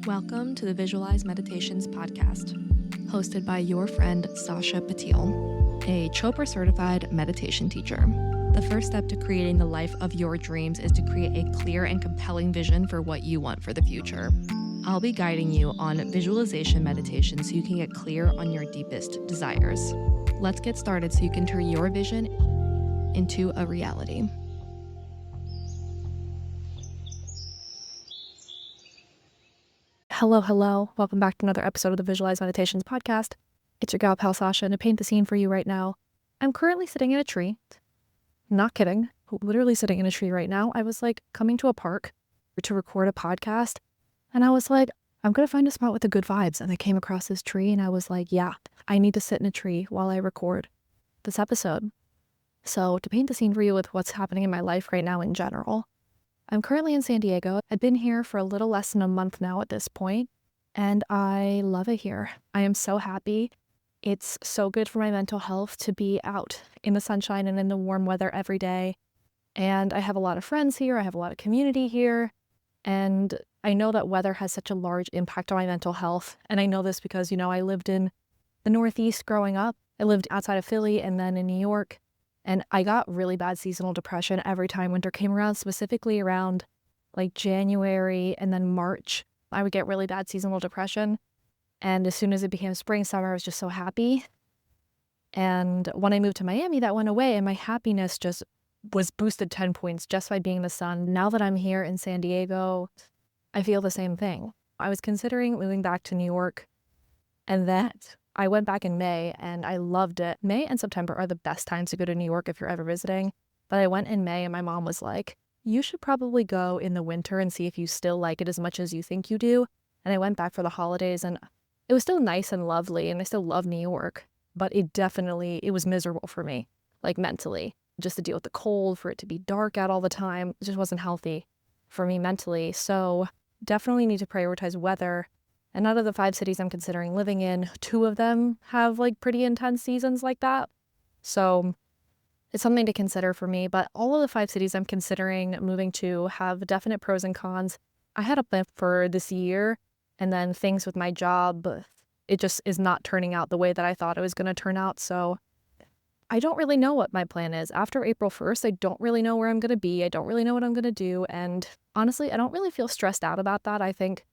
Welcome to the Visualize Meditations podcast, hosted by your friend Sasha Patil, a Chopra certified meditation teacher. The first step to creating the life of your dreams is to create a clear and compelling vision for what you want for the future. I'll be guiding you on visualization meditation so you can get clear on your deepest desires. Let's get started so you can turn your vision into a reality. Hello. Welcome back to another episode of the Visualize Meditations podcast. It's your gal pal Sasha, and to paint the scene for you right now, I'm currently sitting in a tree. Not kidding. Literally sitting in a tree right now. I was coming to a park to record a podcast, and I was like, I'm going to find a spot with the good vibes. And I came across this tree, and I was like, yeah, I need to sit in a tree while I record this episode. So to paint the scene for you with what's happening in my life right now in general, I'm currently in San Diego. I've been here for a little less than a month now at this point, and I love it here. I am so happy. It's so good for my mental health to be out in the sunshine and in the warm weather every day. And I have a lot of friends here. I have a lot of community here. And I know that weather has such a large impact on my mental health. And I know this because, I lived in the Northeast growing up. I lived outside of Philly and then in New York. And I got really bad seasonal depression every time winter came around, specifically around January and then March. I would get really bad seasonal depression. And as soon as it became spring, summer, I was just so happy. And when I moved to Miami, that went away, and my happiness just was boosted 10 points just by being in the sun. Now that I'm here in San Diego, I feel the same thing. I was considering moving back to New York, and that I went back in May and I loved it. May and September are the best times to go to New York if you're ever visiting. But I went in May and my mom was like, you should probably go in the winter and see if you still like it as much as you think you do. And I went back for the holidays and it was still nice and lovely and I still love New York. But it was miserable for me, mentally. Just to deal with the cold, for it to be dark out all the time, it just wasn't healthy for me mentally. So definitely need to prioritize weather. And out of the 5 cities I'm considering living in, 2 of them have pretty intense seasons like that. So it's something to consider for me. But all of the 5 cities I'm considering moving to have definite pros and cons. I had a plan for this year, and then things with my job, it just is not turning out the way that I thought it was going to turn out. So I don't really know what my plan is. After April 1st, I don't really know where I'm going to be. I don't really know what I'm going to do. And honestly, I don't really feel stressed out about that. I think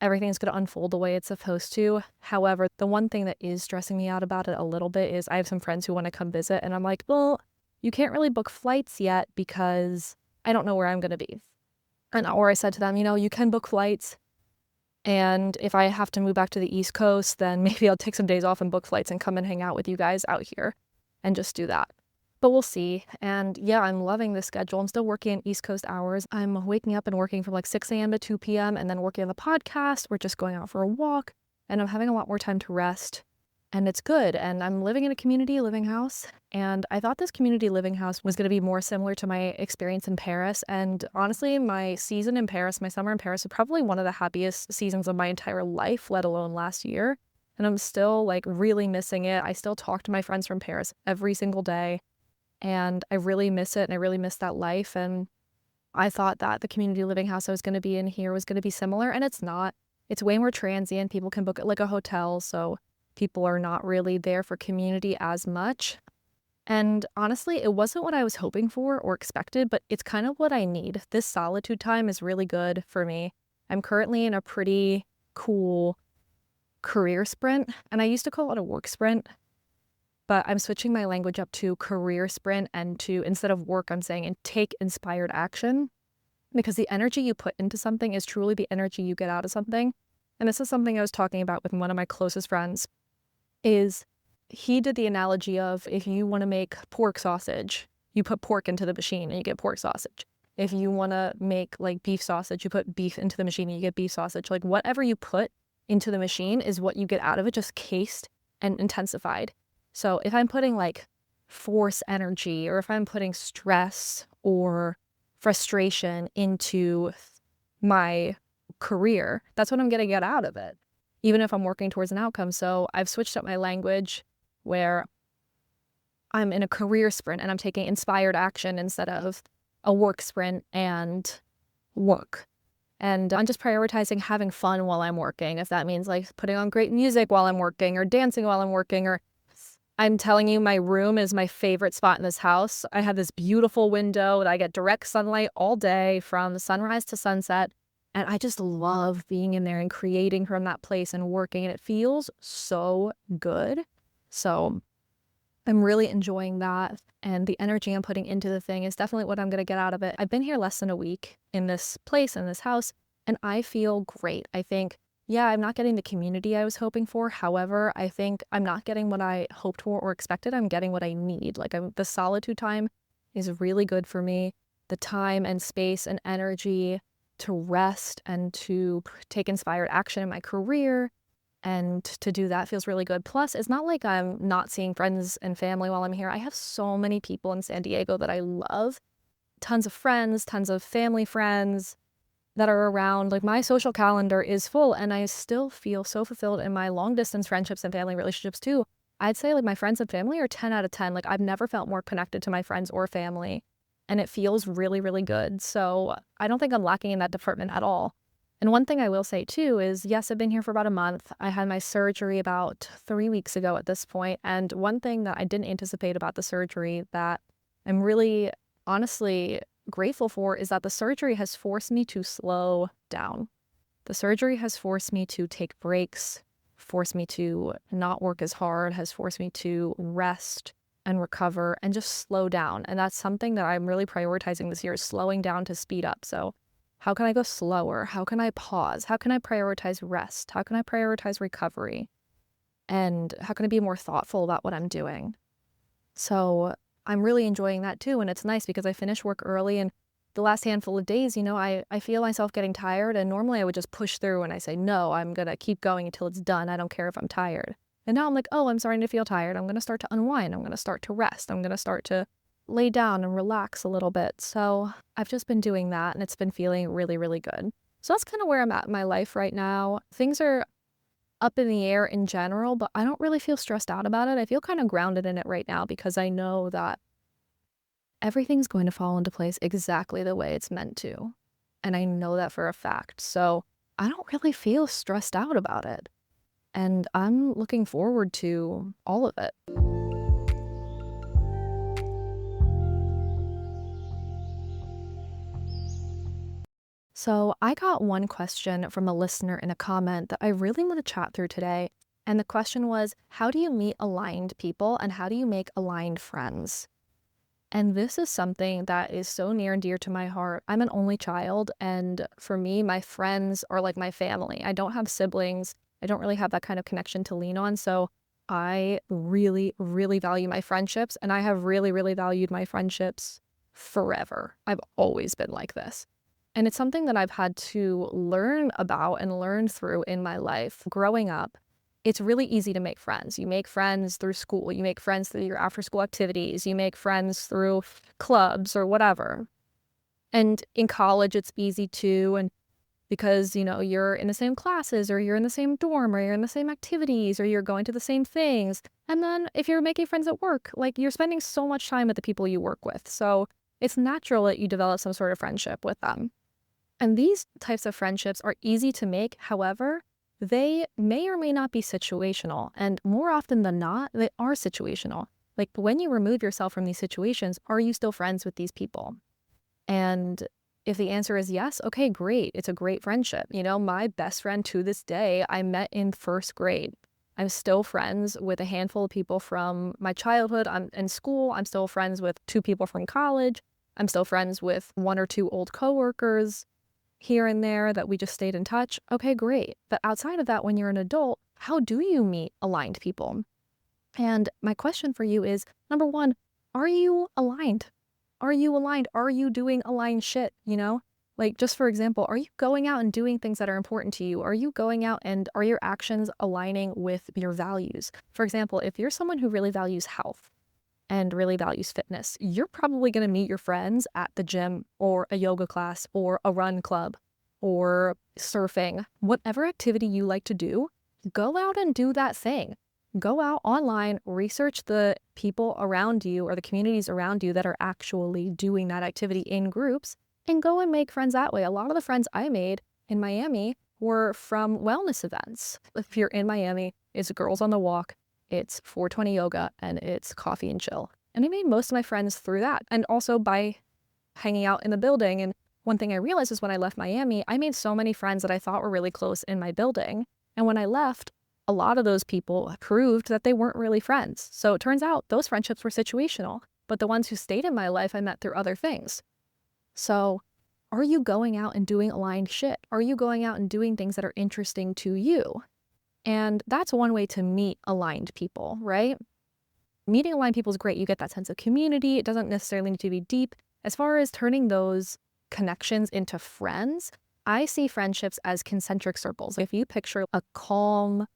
everything's going to unfold the way it's supposed to. However, the one thing that is stressing me out about it a little bit is I have some friends who want to come visit, and I'm like, well, you can't really book flights yet because I don't know where I'm going to be. Or I said to them, you can book flights, and if I have to move back to the East Coast, then maybe I'll take some days off and book flights and come and hang out with you guys out here and just do that. But we'll see. And yeah, I'm loving this schedule. I'm still working East Coast hours. I'm waking up and working from 6 a.m. to 2 p.m. and then working on the podcast. We're just going out for a walk and I'm having a lot more time to rest. And it's good. And I'm living in a community living house. And I thought this community living house was going to be more similar to my experience in Paris. And honestly, my season in Paris, my summer in Paris, was probably one of the happiest seasons of my entire life, let alone last year. And I'm still really missing it. I still talk to my friends from Paris every single day. And I really miss it, and I really miss that life. And I thought that the community living house I was going to be in here was going to be similar, and it's not. It's way more transient. People can book it like a hotel, so people are not really there for community as much. And honestly, it wasn't what I was hoping for or expected, but it's kind of what I need. This solitude time is really good for me. I'm currently in a pretty cool career sprint, and I used to call it a work sprint. But I'm switching my language up to career sprint, and to, instead of work, I'm saying take inspired action, because the energy you put into something is truly the energy you get out of something. And this is something I was talking about with one of my closest friends, is he did the analogy of, if you want to make pork sausage, you put pork into the machine and you get pork sausage. If you want to make beef sausage, you put beef into the machine and you get beef sausage. Whatever you put into the machine is what you get out of it, just cased and intensified. So if I'm putting force energy, or if I'm putting stress or frustration into my career, that's what I'm going to get out of it, even if I'm working towards an outcome. So I've switched up my language where I'm in a career sprint and I'm taking inspired action instead of a work sprint and work. And I'm just prioritizing having fun while I'm working. If that means like putting on great music while I'm working or dancing while I'm working, or I'm telling you, my room is my favorite spot in this house. I have this beautiful window that I get direct sunlight all day from sunrise to sunset. And I just love being in there and creating from that place and working. And it feels so good. So I'm really enjoying that. And the energy I'm putting into the thing is definitely what I'm going to get out of it. I've been here less than a week in this place, in this house, and I feel great. I think, yeah, I'm not getting the community I was hoping for. However, I think I'm not getting what I hoped for or expected. I'm getting what I need. Like the solitude time is really good for me. The time and space and energy to rest and to take inspired action in my career and to do that feels really good. Plus, it's not like I'm not seeing friends and family while I'm here. I have so many people in San Diego that I love. Tons of friends, tons of family friends that are around. Like my social calendar is full and I still feel so fulfilled in my long distance friendships and family relationships too. I'd say like my friends and family are 10 out of 10. Like I've never felt more connected to my friends or family and it feels really, really good. So I don't think I'm lacking in that department at all. And one thing I will say too is, yes, I've been here for about a month. I had my surgery about 3 weeks ago at this point. And one thing that I didn't anticipate about the surgery that I'm really honestly grateful for is that the surgery has forced me to slow down. The surgery has forced me to take breaks, forced me to not work as hard, has forced me to rest and recover and just slow down. And that's something that I'm really prioritizing this year, is slowing down to speed up. So how can I go slower? How can I pause? How can I prioritize rest? How can I prioritize recovery? And how can I be more thoughtful about what I'm doing? So I'm really enjoying that too. And it's nice because I finish work early and the last handful of days, I feel myself getting tired. And normally I would just push through and I say, no, I'm going to keep going until it's done. I don't care if I'm tired. And now I'm like, oh, I'm starting to feel tired. I'm going to start to unwind. I'm going to start to rest. I'm going to start to lay down and relax a little bit. So I've just been doing that and it's been feeling really, really good. So that's kind of where I'm at in my life right now. Things are up in the air in general, but I don't really feel stressed out about it. I feel kind of grounded in it right now because I know that everything's going to fall into place exactly the way it's meant to. And I know that for a fact. So I don't really feel stressed out about it. And I'm looking forward to all of it. So I got one question from a listener in a comment that I really want to chat through today. And the question was, how do you meet aligned people and how do you make aligned friends? And this is something that is so near and dear to my heart. I'm an only child, and for me, my friends are like my family. I don't have siblings. I don't really have that kind of connection to lean on. So I really, really value my friendships, and I have really, really valued my friendships forever. I've always been like this. And it's something that I've had to learn about and learn through in my life growing up. It's really easy to make friends. You make friends through school. You make friends through your after school activities. You make friends through clubs or whatever. And in college, it's easy too. And because, you're in the same classes or you're in the same dorm or you're in the same activities or you're going to the same things. And then if you're making friends at work, like you're spending so much time with the people you work with. So it's natural that you develop some sort of friendship with them. And these types of friendships are easy to make. However, they may or may not be situational. And more often than not, they are situational. Like when you remove yourself from these situations, are you still friends with these people? And if the answer is yes, okay, great. It's a great friendship. My best friend to this day, I met in first grade. I'm still friends with a handful of people from my childhood. I'm in school. I'm still friends with 2 people from college. I'm still friends with 1 or 2 old coworkers here and there that we just stayed in touch. Okay, great. But outside of that, when you're an adult, how do you meet aligned people? And my question for you is, number 1, are you aligned? Are you aligned? Are you doing aligned shit, Like, just for example, are you going out and doing things that are important to you? Are you going out and are your actions aligning with your values? For example, if you're someone who really values health and really values fitness, you're probably going to meet your friends at the gym or a yoga class or a run club or surfing. Whatever activity you like to do, go out and do that thing. Go out online, research the people around you or the communities around you that are actually doing that activity in groups and go and make friends that way. A lot of the friends I made in Miami were from wellness events. If you're in Miami, it's Girls on the Walk, it's 420 yoga, and it's coffee and chill. And I made most of my friends through that, and also by hanging out in the building. And one thing I realized is when I left Miami, I made so many friends that I thought were really close in my building. And when I left, a lot of those people proved that they weren't really friends. So it turns out those friendships were situational, but the ones who stayed in my life I met through other things. So are you going out and doing aligned shit? Are you going out and doing things that are interesting to you? And that's one way to meet aligned people, right? Meeting aligned people is great. You get that sense of community. It doesn't necessarily need to be deep. As far as turning those connections into friends, I see friendships as concentric circles. If you picture a calm,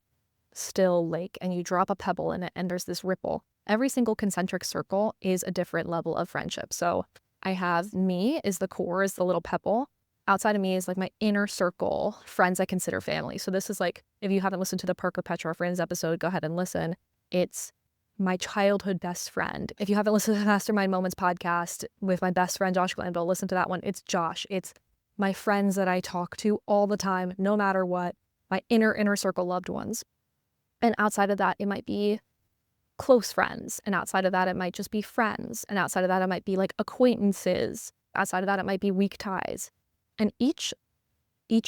still lake and you drop a pebble in it and there's this ripple, every single concentric circle is a different level of friendship. So I have me is the core, is the little pebble. Outside of me is like my inner circle, friends I consider family. So this is like, if you haven't listened to the Parker Petra Friends episode, go ahead and listen. It's my childhood best friend. If you haven't listened to the Mastermind Moments podcast with my best friend, Josh Glanville, listen to that one. It's Josh. It's my friends that I talk to all the time, no matter what, my inner circle loved ones. And outside of that, it might be close friends. And outside of that, it might just be friends. And outside of that, it might be like acquaintances. Outside of that, it might be weak ties. And each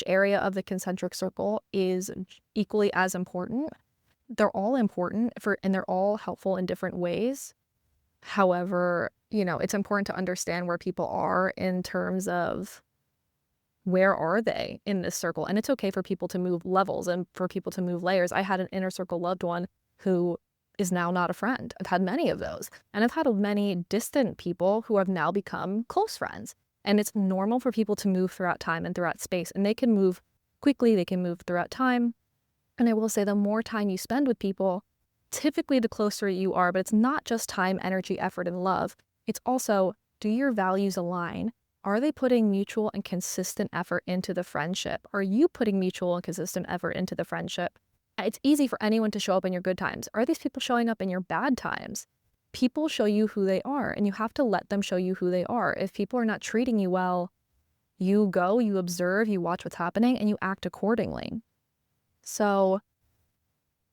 area of the concentric circle is equally as important. They're all important and they're all helpful in different ways. However, it's important to understand where people are in terms of where are they in this circle. And it's okay for people to move levels and for people to move layers. I had an inner circle loved one who is now not a friend. I've had many of those. And I've had many distant people who have now become close friends. And it's normal for people to move throughout time and throughout space. And they can move quickly, they can move throughout time. And I will say the more time you spend with people, typically the closer you are. But it's not just time, energy, effort, and love. It's also, do your values align? Are they putting mutual and consistent effort into the friendship? Are you putting mutual and consistent effort into the friendship? It's easy for anyone to show up in your good times. Are these people showing up in your bad times? People show you who they are, and you have to let them show you who they are. If people are not treating you well, you go, you observe, you watch what's happening, and you act accordingly. So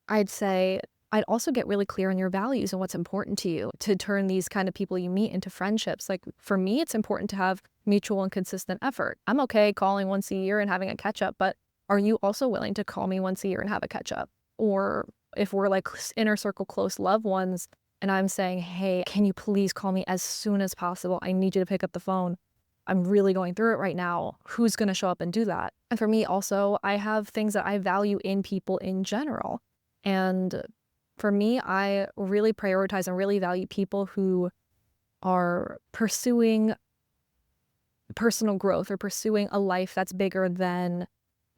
I'd say I'd also get really clear on your values and what's important to you to turn these kind of people you meet into friendships. Like for me, it's important to have mutual and consistent effort. I'm okay calling once a year and having a catch up, but are you also willing to call me once a year and have a catch up? Or if we're like inner circle close loved ones and I'm saying, hey, can you please call me as soon as possible? I need you to pick up the phone. I'm really going through it right now. Who's going to show up and do that? And for me also, I have things that I value in people in general. And for me, I really prioritize and really value people who are pursuing personal growth or pursuing a life that's bigger than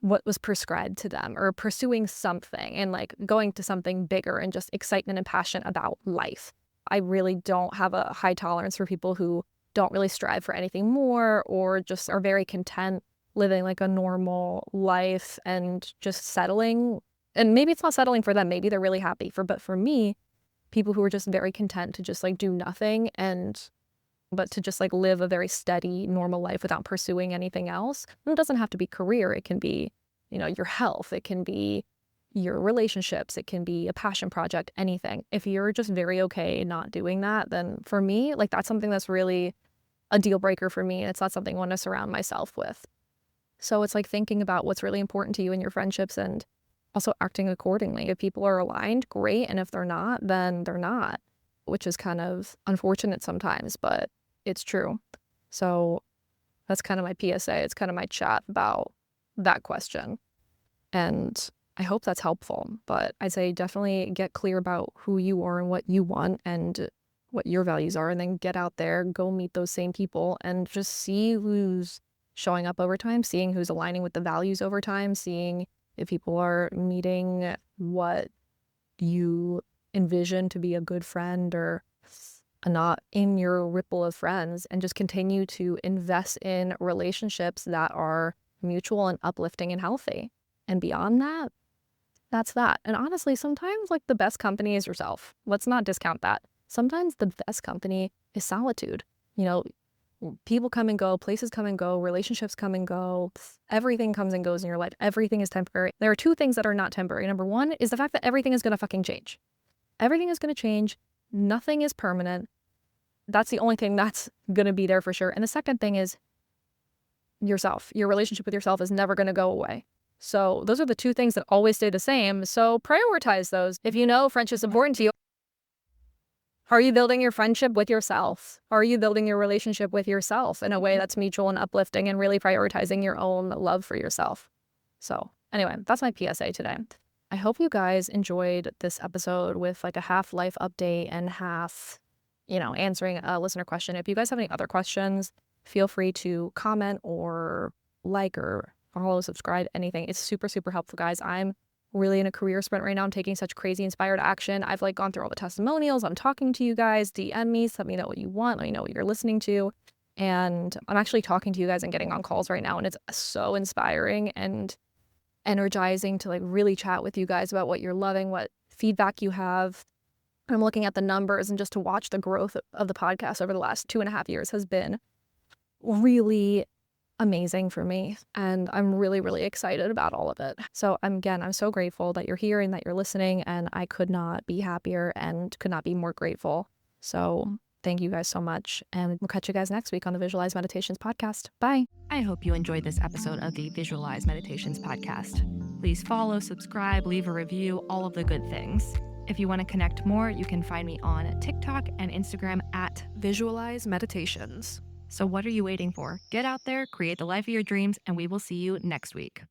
what was prescribed to them, or pursuing something and like going to something bigger and just excitement and passion about life. I really don't have a high tolerance for people who don't really strive for anything more or just are very content living like a normal life and just settling. And maybe it's not settling for them. Maybe they're really happy but for me, people who are just very content to just like do nothing but to just like live a very steady, normal life without pursuing anything else. And it doesn't have to be career. It can be, your health. It can be your relationships. It can be a passion project, anything. If you're just very okay not doing that, then for me, like that's something that's really a deal breaker for me. And it's not something I want to surround myself with. So it's like thinking about what's really important to you in your friendships and also acting accordingly. If people are aligned, great. And if they're not, then they're not, which is kind of unfortunate sometimes, but it's true. So that's kind of my PSA. It's kind of my chat about that question. And I hope that's helpful. But I'd say definitely get clear about who you are and what you want and what your values are. And then get out there, go meet those same people and just see who's showing up over time, seeing who's aligning with the values over time, seeing if people are meeting what you envision to be a good friend or not in your ripple of friends, and just continue to invest in relationships that are mutual and uplifting and healthy. And beyond that, that's that. And honestly, sometimes like the best company is yourself. Let's not discount that. Sometimes the best company is solitude. People come and go, places come and go, relationships come and go, everything comes and goes in your life. Everything is temporary. There are two things that are not temporary. Number one is the fact that everything is going to fucking change. Everything is going to change. Nothing is permanent. That's the only thing that's going to be there for sure. And the second thing is yourself. Your relationship with yourself is never going to go away. So those are the two things that always stay the same. So prioritize those. If you know friendship is important to you, are you building your friendship with yourself? Are you building your relationship with yourself in a way that's mutual and uplifting and really prioritizing your own love for yourself? So anyway, that's my PSA today. I hope you guys enjoyed this episode with like a half life update and half, answering a listener question. If you guys have any other questions, feel free to comment or like or follow, subscribe, anything. It's super, super helpful, guys. I'm really in a career sprint right now. I'm taking such crazy inspired action. I've gone through all the testimonials. I'm talking to you guys. DM me, let me know what you want. Let me know what you're listening to. And I'm actually talking to you guys and getting on calls right now. And it's so inspiring and energizing to really chat with you guys about what you're loving, what feedback you have. I'm looking at the numbers, and just to watch the growth of the podcast over the last 2.5 years has been really amazing for me, and I'm really, really excited about all of it. So I'm so grateful that you're here and that you're listening, and I could not be happier and could not be more grateful. So thank you guys so much, and we'll catch you guys next week on the Visualize Meditations podcast. Bye. I hope you enjoyed this episode of the Visualize Meditations podcast. Please follow, subscribe, leave a review, all of the good things. If you want to connect more, you can find me on TikTok and Instagram at Visualize Meditations. So what are you waiting for? Get out there, create the life of your dreams, and we will see you next week.